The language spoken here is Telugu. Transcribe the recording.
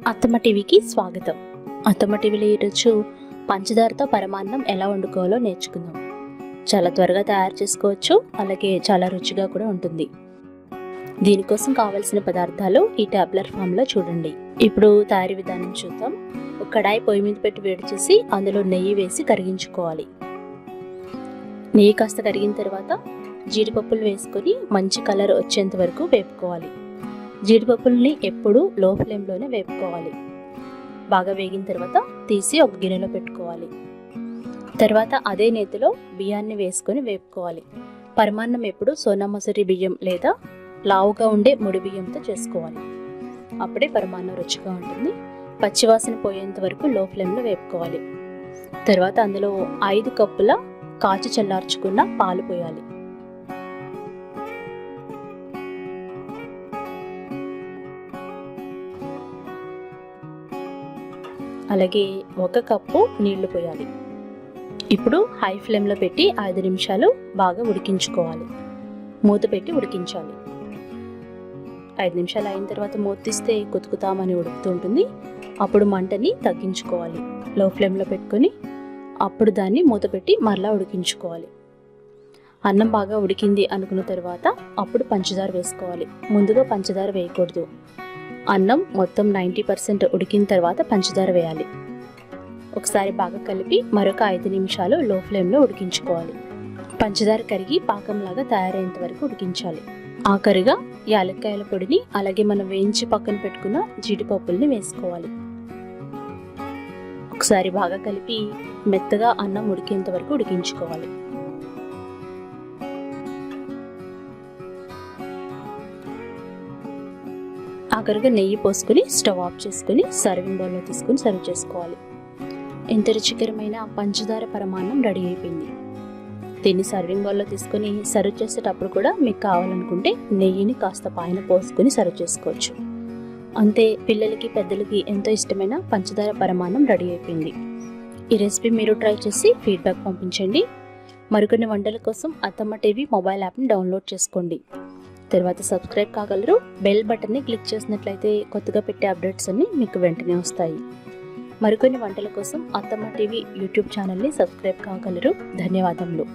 అత్తమ్మ టీవీకి స్వాగతం. అత్తమ్మ టీవీలో ఈరోజు పంచదారతో పరమాన్నం ఎలా వండుకోవాలో నేర్చుకుందాం. చాలా త్వరగా తయారు చేసుకోవచ్చు, అలాగే చాలా రుచిగా కూడా ఉంటుంది. దీనికోసం కావాల్సిన పదార్థాలు ఈ టాబ్లర్ ఫామ్లో చూడండి. ఇప్పుడు తయారీ విధానం చూద్దాం. ఒక కడాయి పొయ్యి మీద పెట్టి వేడి చేసి అందులో నెయ్యి వేసి కరిగించుకోవాలి. నెయ్యి కాస్త కరిగిన తర్వాత జీడిపప్పులు వేసుకొని మంచి కలర్ వచ్చేంత వరకు వేపుకోవాలి. జీడిపప్పుల్ని ఎప్పుడూ లో ఫ్లేమ్లోనే వేపుకోవాలి. బాగా వేగిన తర్వాత తీసి ఒక గిన్నెలో పెట్టుకోవాలి. తర్వాత అదే నేతిలో బియ్యాన్ని వేసుకొని వేపుకోవాలి. పరమాన్నం ఎప్పుడు సోనా మసూరి బియ్యం లేదా లావుగా ఉండే ముడి బియ్యంతో చేసుకోవాలి. అప్పుడే పరమాన్నం రుచిగా ఉంటుంది. పచ్చివాసన పోయేంత వరకు లో ఫ్లేమ్లో వేపుకోవాలి. తర్వాత అందులో 5 కప్పుల కాచి చల్లార్చుకున్న పాలు పోయాలి. అలాగే 1 కప్పు నీళ్లు పోయాలి. ఇప్పుడు హై ఫ్లేమ్లో పెట్టి 5 నిమిషాలు బాగా ఉడికించుకోవాలి. మూత పెట్టి ఉడికించాలి. 5 నిమిషాలు అయిన తర్వాత మూత తీస్తే కుతుకుతామని ఉడుకుతూ ఉంటుంది. అప్పుడు మంటని తగ్గించుకోవాలి. లో ఫ్లేమ్లో పెట్టుకొని అప్పుడు దాన్ని మూత పెట్టి మరలా ఉడికించుకోవాలి. అన్నం బాగా ఉడికింది అనుకున్న తర్వాత అప్పుడు పంచదార వేసుకోవాలి. ముందుగా పంచదార వేయకూడదు. అన్నం మొత్తం 90% ఉడికిన తర్వాత పంచదార వేయాలి. ఒకసారి బాగా కలిపి మరొక 5 నిమిషాలు లో ఫ్లేమ్లో ఉడికించుకోవాలి. పంచదార కరిగి పాకంలాగా తయారయ్యేంత వరకు ఉడికించాలి. ఆఖరిగా యాలక్కాయల పొడిని అలాగే మనం వేయించి పక్కన పెట్టుకున్న జీడిపప్పుల్ని వేసుకోవాలి. ఒకసారి బాగా కలిపి మెత్తగా అన్నం ఉడికేంత వరకు ఉడికించుకోవాలి. ఆఖరిగా నెయ్యి పోసుకొని స్టవ్ ఆఫ్ చేసుకుని సర్వింగ్ బౌల్లో తీసుకుని సర్వ్ చేసుకోవాలి. ఎంత రుచికరమైన పంచదార పరమాన్నం రెడీ అయిపోయింది. దీన్ని సర్వింగ్ బౌల్లో తీసుకొని సర్వ్ చేసేటప్పుడు కూడా మీకు కావాలనుకుంటే నెయ్యిని కాస్త పైన పోసుకొని సర్వ్ చేసుకోవచ్చు. అంతే, పిల్లలకి పెద్దలకి ఎంతో ఇష్టమైన పంచదార పరమాన్నం రెడీ అయిపోయింది. ఈ రెసిపీ మీరు ట్రై చేసి ఫీడ్బ్యాక్ పంపించండి. మరికొన్ని వంటల కోసం అత్తమ్మ టీవీ మొబైల్ యాప్ని డౌన్లోడ్ చేసుకోండి. తర్వాత సబ్స్క్రైబ్ కాగలరు. బెల్ బటన్ని క్లిక్ చేసినట్లయితే కొత్తగా పెట్టే అప్డేట్స్ అన్నీ మీకు వెంటనే వస్తాయి. మరికొన్ని వంటల కోసం అత్తమ్మ టీవీ యూట్యూబ్ ఛానల్ని సబ్స్క్రైబ్ కాగలరు. ధన్యవాదములు.